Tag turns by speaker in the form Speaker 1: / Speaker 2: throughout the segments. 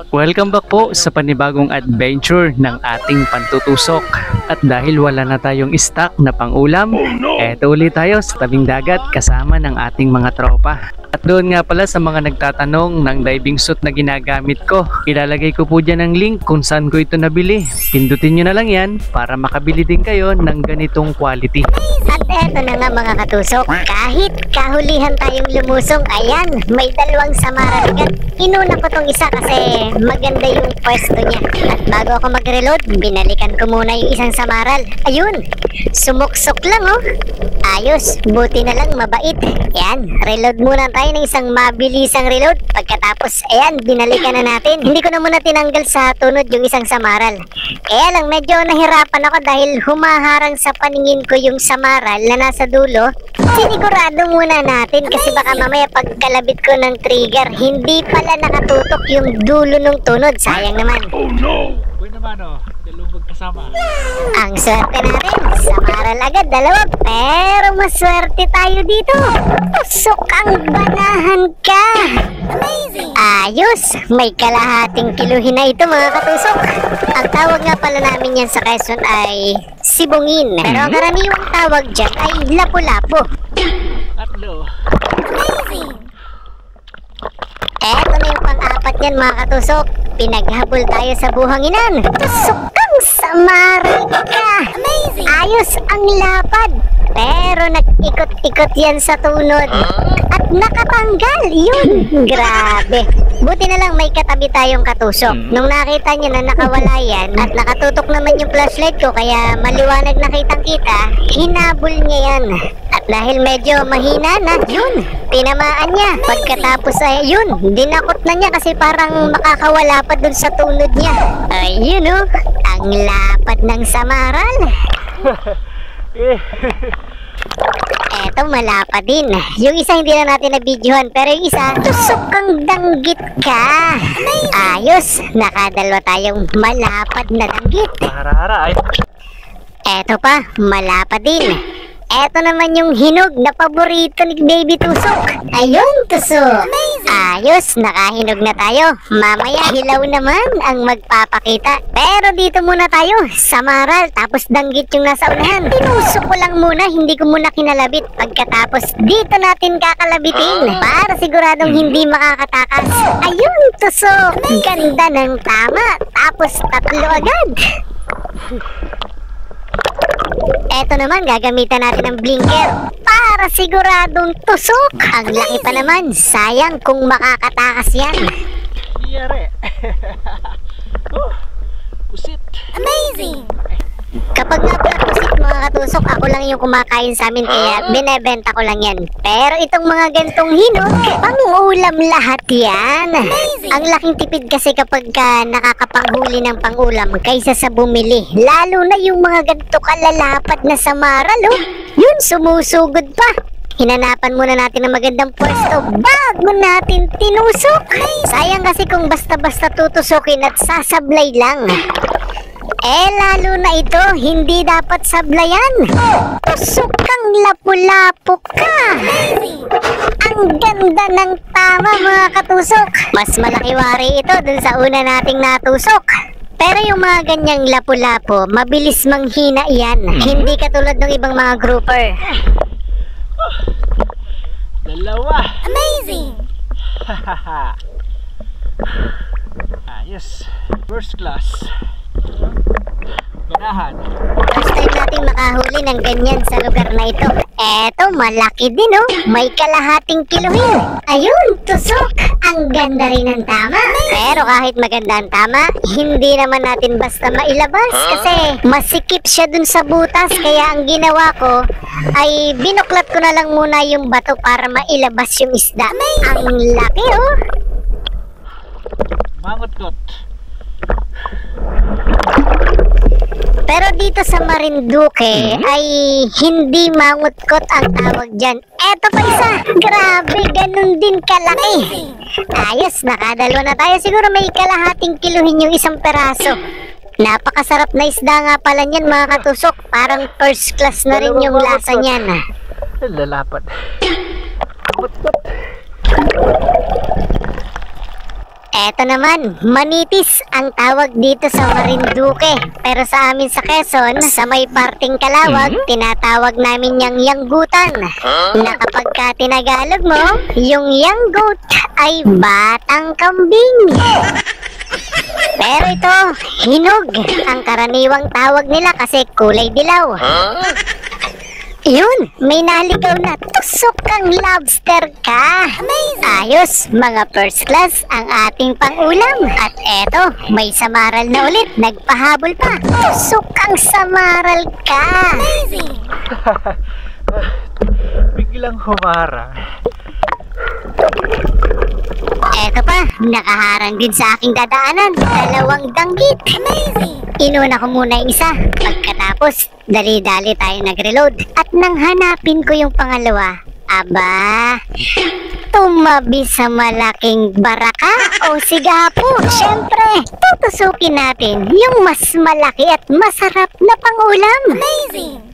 Speaker 1: Welcome back po sa panibagong adventure ng ating pantutusok. At dahil wala na tayong stock na pangulam, eto ulit tayo sa tabing dagat kasama ng ating mga tropa. At doon nga pala sa mga nagtatanong ng diving suit na ginagamit ko, ilalagay ko po dyan ang link kung saan ko ito nabili. Pindutin nyo na lang yan para makabili din kayo ng ganitong quality.
Speaker 2: At eto na nga mga katusok, kahit kahulihan tayong lumusong, ayan, may dalawang samaran agad. Inuna ko tong isa kasi maganda yung pwesto niya. At bago ako mag-reload, binalikan ko muna yung isang samaral. Ayun, sumuksok lang oh. Ayos, buti na lang mabait. Ayan, reload muna tayo ng isang mabilisang reload. Pagkatapos, ayan, binalikan na natin. Hindi ko na muna tinanggal sa tunod yung isang samaral. Kaya lang, medyo nahirapan ako dahil humaharang sa paningin ko yung samaral na nasa dulo. Sinigurado muna natin kasi baka mamaya pagkalabit ko ng trigger, hindi pala nakatutok yung dulo ng tunod. Sayang naman.
Speaker 1: Oh no! Pwede naman oh, dalawang magkasama.
Speaker 2: Ang swerte natin, samaral agad, dalawa. Pero maswerte tayo dito. Tusok ang banahan ka. Amazing! Ayos, may kalahating kiluhin na ito mga katusok. Ang tawag nga pala namin yan sa Quezon ay sibungin. Pero ang karaniwang tawag dyan ay lapu-lapu.
Speaker 1: Tatlo.
Speaker 2: Amazing! Eto na yung pang-apat yan mga katusok. Pinaghabol tayo sa buhanginan. Tusok kang samaral ka. Amazing! Ayos ang lapad. Pero nag-ikot-ikot yan sa tunod. At nakatanggal. Yun. Grabe. Buti na lang may katabi tayong katusok. Nung nakita niya na nakawala yan at nakatutok naman yung flashlight ko kaya maliwanag na kitang-kita, hinabol niya yan. At dahil medyo mahina na, yun, tinamaan niya. Pagkatapos ay yun, dinakot na niya kasi parang makakawala pa dun sa tunod niya. Ayun oh, ang lapad ng samaral. Eto, malapad din. Yung isa hindi na natin na-videohan, pero yung isa, tusok kang danggit ka. Ayos, nakadalwa tayong malapad na danggit.
Speaker 1: Hara-hara ay.
Speaker 2: Eto pa, malapad din. Eto naman yung hinog na paborito ni Baby Tusok. Ayun, Tusok. Ayos, nakahinog na tayo. Mamaya hilaw naman ang magpapakita. Pero dito muna tayo, samaral, tapos danggit yung nasa unahan. Tinusok ko lang muna, hindi ko muna kinalabit. Pagkatapos, dito natin kakalabitin para siguradong hindi makakatakas. Ayun, Tusok. Ganda ng tama. Tapos tatlo agad. Eto naman, gagamitan natin ng blinker para siguradong tusok. Ang laki pa naman, sayang kung makakatakas yan.
Speaker 1: Yare. Pusit.
Speaker 2: Amazing! Kapag nga pala pusit mga katusok, ako lang yung kumakain sa amin kaya binebenta ko lang yan. Pero itong mga gantong hinog, pang-ulam lahat yan. Ang laking tipid kasi kapag nakakapanghuli ng pang-ulam kaysa sa bumili. Lalo na yung mga ganto kalalapad na samaral oh. Yun, sumusugod pa. Hinanapan muna natin ng magandang pwesto bago natin tinusok. Sayang kasi kung basta-basta tutusokin at sasablay lang. Lalo na ito, hindi dapat sablayan. Tusok kang lapu-lapu ka. Ang ganda ng tama mga katusok. Mas malaki wari ito dun sa una nating natusok. Pero yung mga ganyang lapu-lapu, mabilis manghina yan. Hindi katulad ng ibang mga grouper.
Speaker 1: Dalawa.
Speaker 2: Amazing!
Speaker 1: Ayos. First class. Ganahan.
Speaker 2: First time nating makahuli ng ganyan sa lugar na ito. Eto, malaki din oh. May kalahating kiluhin. Ayun, tusok. Ang ganda rin ng tama. Pero kahit maganda ang tama, hindi naman natin basta mailabas kasi masikip siya dun sa butas. Kaya ang ginawa ko ay binuklat ko na lang muna yung bato para mailabas yung isda. Ang laki oh.
Speaker 1: Mangot-kot.
Speaker 2: Pero dito sa Marinduque ay hindi mangutkot ang tawag dyan. Eto pa isa, grabe, ganun din kalaki. Ayos, nakadalwa na tayo. Siguro may kalahating kiluhin yung isang peraso. Napakasarap na isda nga pala niyan mga katusok. Parang first class na rin yung lasa niyan.
Speaker 1: Lalapad. Mangot-kot.
Speaker 2: Eto naman, manitis ang tawag dito sa Marinduque. Pero sa amin sa Quezon, sa may parting Kalawag, tinatawag namin yang yanggutan. Na kapag ka tinagalog mo, yung yanggut ay batang kambing. Pero ito, hinog ang karaniwang tawag nila kasi kulay dilaw. Yun, may naligaw na tusok kang lobster ka. Ayos, mga first class ang ating pangulam. At eto, may samaral na ulit, nagpahabol pa. Tusok kang samaral ka.
Speaker 1: Biglang humarang.
Speaker 2: Eto pa, nakaharang din sa aking dadaanan. 2 danggit. Inuna ko muna yung isa. Pagkatapos, dali-dali tayo nag-reload. At nang hanapin ko yung pangalawa, aba, tumabi sa malaking baraka o sigapo. Siyempre, tutusukin natin yung mas malaki at masarap na pangulam. Amazing!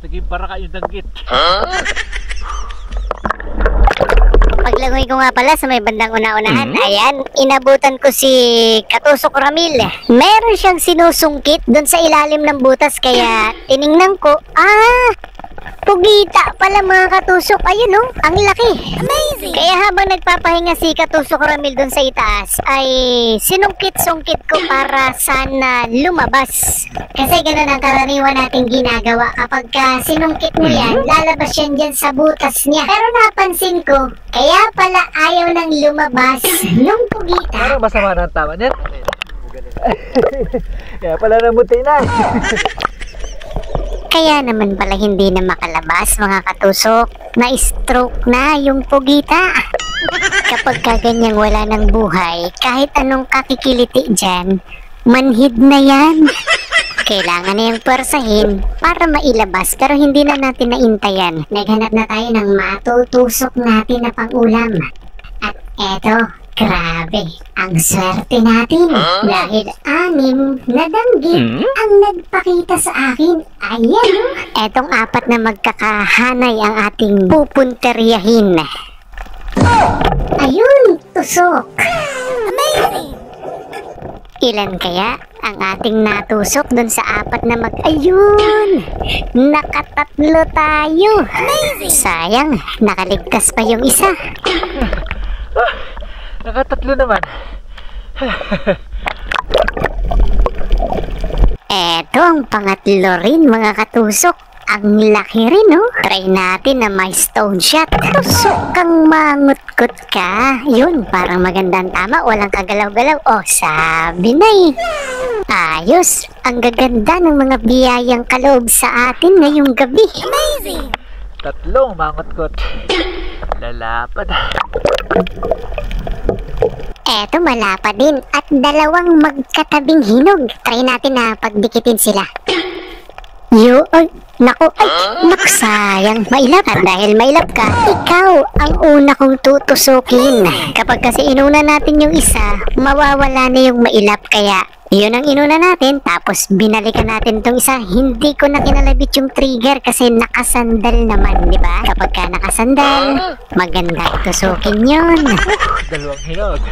Speaker 1: Naging para kayo danggit.
Speaker 2: Paglangoy ko nga pala sa may bandang una-unahan, ayan, inabutan ko si Katusok Ramil. Meron siyang sinusungkit doon sa ilalim ng butas kaya tiningnan ko, pugita pala mga Katusok. Ayun oh, ang laki. Amazing! Kaya habang nagpapahinga si Katusok Ramil doon sa itaas, ay sinungkit-sungkit ko para sana lumabas. Kasi ganun ang karaniwan nating ginagawa. Kapag sinungkit mo yan, lalabas yan dyan sa butas niya. Pero napansin ko, kaya pala ayaw nang lumabas nung pugita.
Speaker 1: Parang masama na ang tama niyan. Kaya pala namuti na.
Speaker 2: Kaya naman pala hindi na makalabas mga Katusok. Na-stroke na yung pugita. Kapag kaganyang wala ng buhay, kahit anong kakikiliti dyan, manhid na yan. Kailangan na yung pwersahin para mailabas pero hindi na natin naintayan. Naghanap na tayo ng matutusok natin na pangulam. At eto, grabe, ang swerte natin dahil 6 na danggit ang nagpakita sa akin. Ayan, etong 4 na magkakahanay ang ating pupunteryahin. Ayun, tusok. Amazing! Ilan kaya ang ating natusok dun sa 4 na Ayun! Nakatatlo tayo! Amazing! Sayang, nakaligtas pa yung isa.
Speaker 1: Nakatatlo naman.
Speaker 2: Eto ang pangatlo rin mga Katusok. Ang laki rin oh. Try natin na may stone shot. Tusok kang mangutkot ka. Yun, parang magandang tama. Walang kagalaw-galaw. Oh, sabi na eh. Ayos. Ang gaganda ng mga biyayang kaloob sa atin ngayong gabi. Amazing!
Speaker 1: 3 mangutkot. Lalapad.
Speaker 2: Eto malapad din. At 2 magkatabing hinog. Try natin na pagdikitin sila. Naku, sayang. Mailap. At dahil mailap ka, ikaw ang una kong tutusukin. Kapag kasi inuna natin yung isa, mawawala na yung mailap. Kaya, yun ang inuna natin. Tapos, binalikan natin tong isa. Hindi ko na kinalabit yung trigger kasi nakasandal naman, di ba? Kapag ka nakasandal, maganda tusukin yun.
Speaker 1: 2 hinog.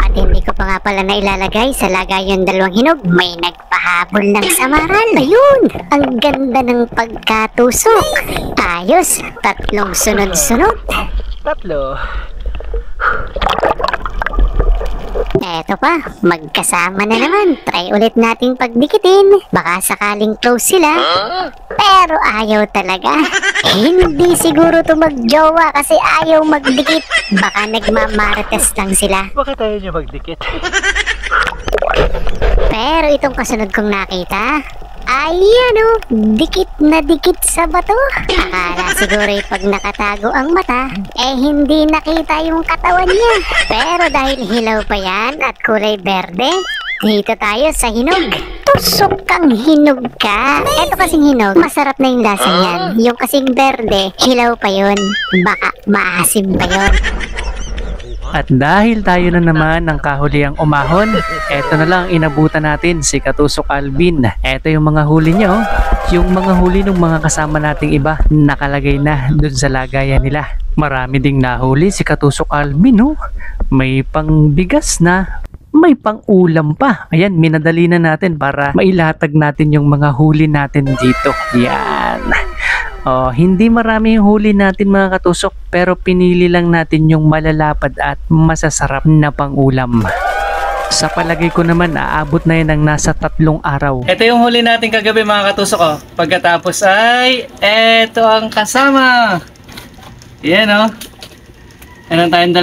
Speaker 2: At hindi ko pa nga pala na ilalagay sa lagay yung 2 hinog. May nagpahabol ng samaral. Ayun! Ang ganda ng pagkatusok. Ayos! 3 sunod-sunod.
Speaker 1: 3.
Speaker 2: Eto pa, magkasama na naman. Try ulit nating pagdikitin. Baka sakaling close sila. Pero ayaw talaga. Hindi siguro to magjowa kasi ayaw magdikit. Baka nagmamarites lang sila.
Speaker 1: Baka tayo niya magdikit.
Speaker 2: Pero itong kasunod kong nakita, ayan o, dikit na dikit sa bato. Akala siguro pag nakatago ang mata, hindi nakita yung katawan niya. Pero dahil hilaw pa yan at kulay berde, dito tayo sa hinog. Tusok kang hinog ka. Eto kasing hinog, masarap na yung lasa niyan. Yung kasing berde, hilaw pa yun. Baka maasim pa yun.
Speaker 1: At dahil tayo na naman ng kahuliang umahon, eto na lang inabutan natin si Katusok Alvin. Eto yung mga huli niya oh. yung mga huli ng mga kasama nating iba nakalagay na dun sa lagayan nila. Marami ding nahuli si Katusok Alvin, no? May pangbigas na, may pang-ulam pa. Ayan, minadali na natin para mailatag natin yung mga huli natin dito. Yan. Oh, hindi marami yung huli natin mga katusok, pero pinili lang natin yung malalapad at masasarap na pang-ulam. Sa palagay ko naman, aabot na yan ng nasa 3 araw. Ito yung huli natin kagabi mga katusok. Oh. Pagkatapos ay, eto ang kasama. Yan oh. Meron tayong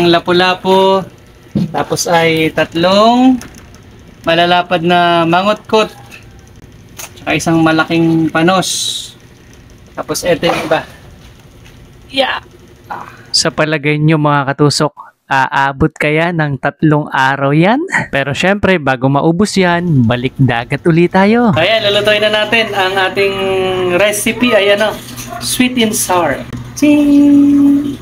Speaker 1: 2 lapu-lapu. Tapos ay 3 malalapad na mangotkot. Tsaka isang malaking panos. Tapos eto yung iba. Yeah. Sa palagay nyo mga katusok, aabot kaya ng 3 araw yan? Pero syempre, bago maubos yan, balik dagat ulit tayo. Ayan, lulutuin na natin ang ating recipe. Ayan o, sweet and sour. Ching!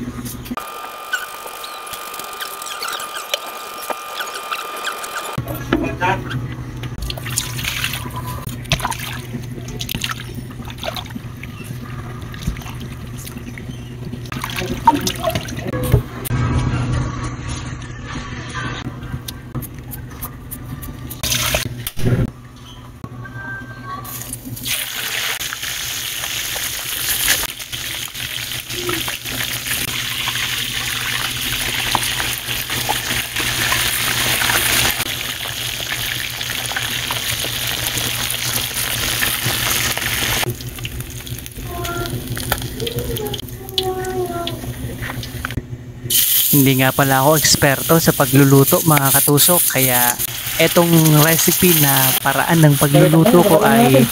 Speaker 1: Hindi nga pala ako eksperto sa pagluluto mga katusok, kaya etong recipe na paraan ng pagluluto ko ay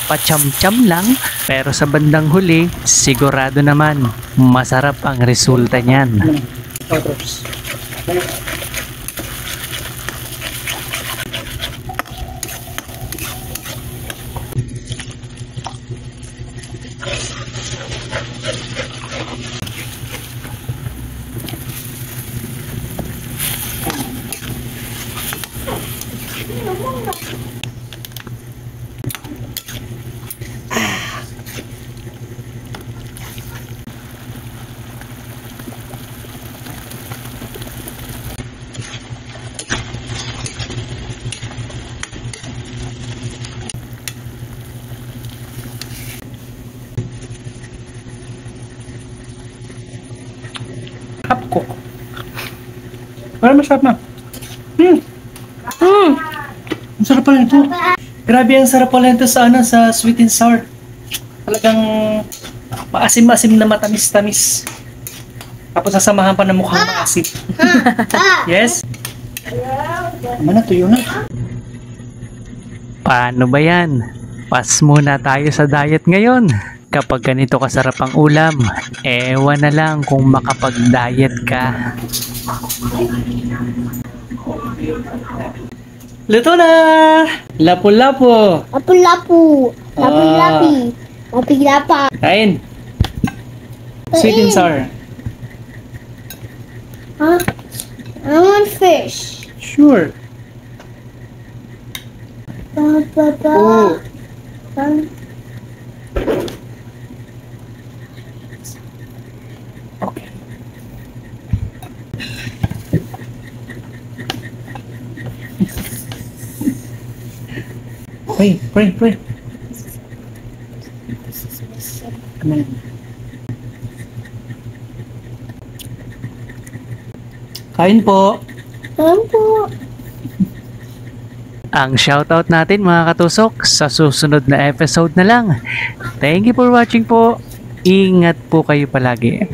Speaker 1: pacham-cham lang, pero sa bandang huli sigurado naman masarap ang resulta niyan. Hapko. Parang masarap na. Ang sarap pala ito. Grabe ang sarap pala ito sa, sa sweet and sour. Talagang maasim-asim na matamis-tamis. Tapos sasamahan pa ng mukhang maasim. Yes? Tama na, tuyo na. Paano ba yan? Pas muna tayo sa diet ngayon. Kapag ganito kasarap ang ulam, ewan na lang kung makapag-diet ka. Luto na! Lapu-lapu!
Speaker 2: Lapu-lapu! Lapu-lapi! Lapi-lapa!
Speaker 1: Kain! Sweet and sour.
Speaker 2: Huh? I want fish.
Speaker 1: Sure. Oh. Okay. Pray. Amen. Kain po.
Speaker 2: Kain po.
Speaker 1: Ang shoutout natin mga katusok sa susunod na episode na lang. Thank you for watching po. Ingat po kayo palagi.